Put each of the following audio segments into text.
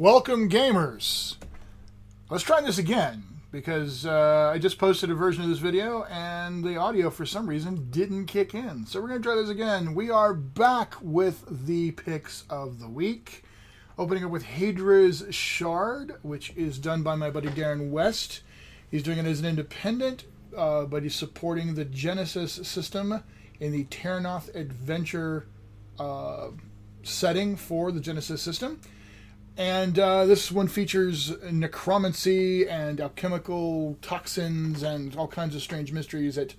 Welcome, gamers. Let's try this again, because I just posted a version of this video, and the audio, for some reason, didn't kick in. So we're going to try this again. We are back with the picks of the week. Opening up with Haedra's Shard, which is done by my buddy Darren West. He's doing it as an independent, but he's supporting the Genesys system in the Terranoth Adventure setting for the Genesys system. And this one features necromancy and alchemical toxins and all kinds of strange mysteries that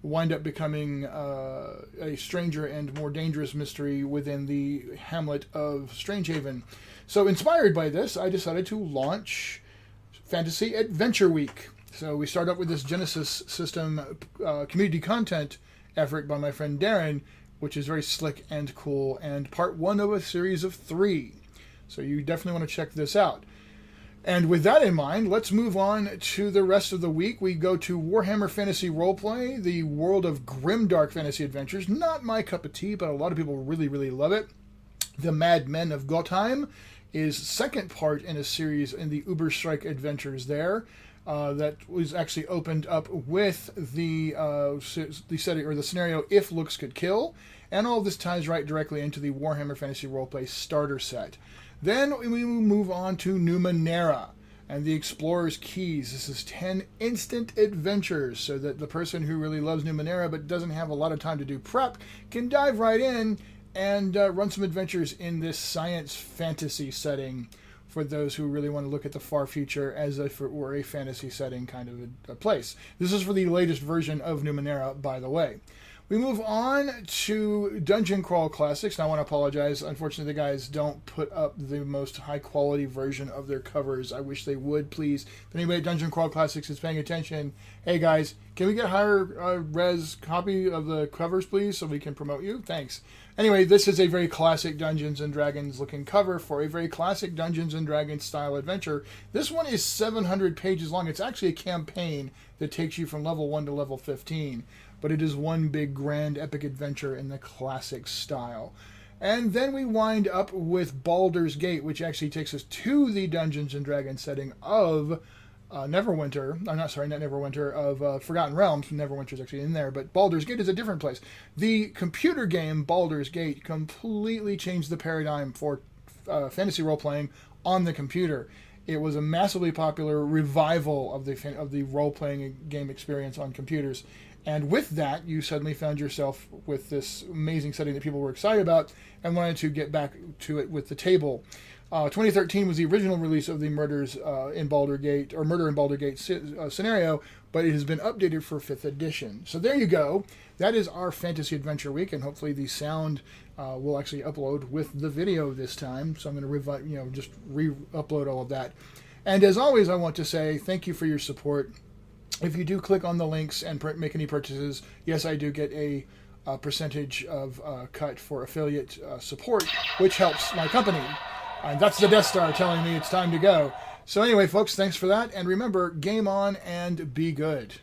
wind up becoming a stranger and more dangerous mystery within the hamlet of Strangehaven. So inspired by this, I decided to launch Fantasy Adventure Week. So we start up with this Genesys system community content effort by my friend Darren, which is very slick and cool, and part one of a series of 3. So you definitely want to check this out. And with that in mind, let's move on to the rest of the week. We go to Warhammer Fantasy Roleplay, the world of grimdark fantasy adventures. Not my cup of tea, but a lot of people really, really love it. The Mad Men of Gotheim is second part in a series in the Uberstrike adventures there. That was actually opened up with the setting or the scenario If Looks Could Kill, and all of this ties right directly into the Warhammer Fantasy Roleplay starter set. Then we move on to Numenera and the Explorer's Keys. This is 10 instant adventures, so that the person who really loves Numenera but doesn't have a lot of time to do prep can dive right in and run some adventures in this science fantasy setting for those who really want to look at the far future as if it were a fantasy setting kind of a place. This is for the latest version of Numenera, by the way. We move on to Dungeon Crawl Classics. And I want to apologize. Unfortunately, the guys don't put up the most high-quality version of their covers. I wish they would, please. If anybody at Dungeon Crawl Classics is paying attention, hey, guys, can we get a higher res copy of the covers, please, so we can promote you? Thanks. Anyway, this is a very classic Dungeons & Dragons looking cover for a very classic Dungeons & Dragons style adventure. This one is 700 pages long. It's actually a campaign that takes you from level 1 to level 15. But it is one big grand epic adventure in the classic style. And then we wind up with Baldurs Gate, which actually takes us to the Dungeons & Dragons setting of Neverwinter. I'm not sorry, not Neverwinter, of Forgotten Realms. Neverwinter's actually in there, but Baldur's Gate is a different place. The computer game Baldur's Gate completely changed the paradigm for fantasy role-playing on the computer. It was a massively popular revival of the role-playing game experience on computers. And with that, you suddenly found yourself with this amazing setting that people were excited about and wanted to get back to it with the table. 2013 was the original release of the Murder in Baldur Gate scenario, but it has been updated for 5th edition. So there you go. That is our Fantasy Adventure Week, and hopefully the sound will actually upload with the video this time. So I'm going to just re-upload all of that. And as always, I want to say thank you for your support. If you do click on the links and make any purchases, yes, I do get a percentage of cut for affiliate support, which helps my company. And that's the Death Star telling me it's time to go. So anyway, folks, thanks for that. And remember, game on and be good.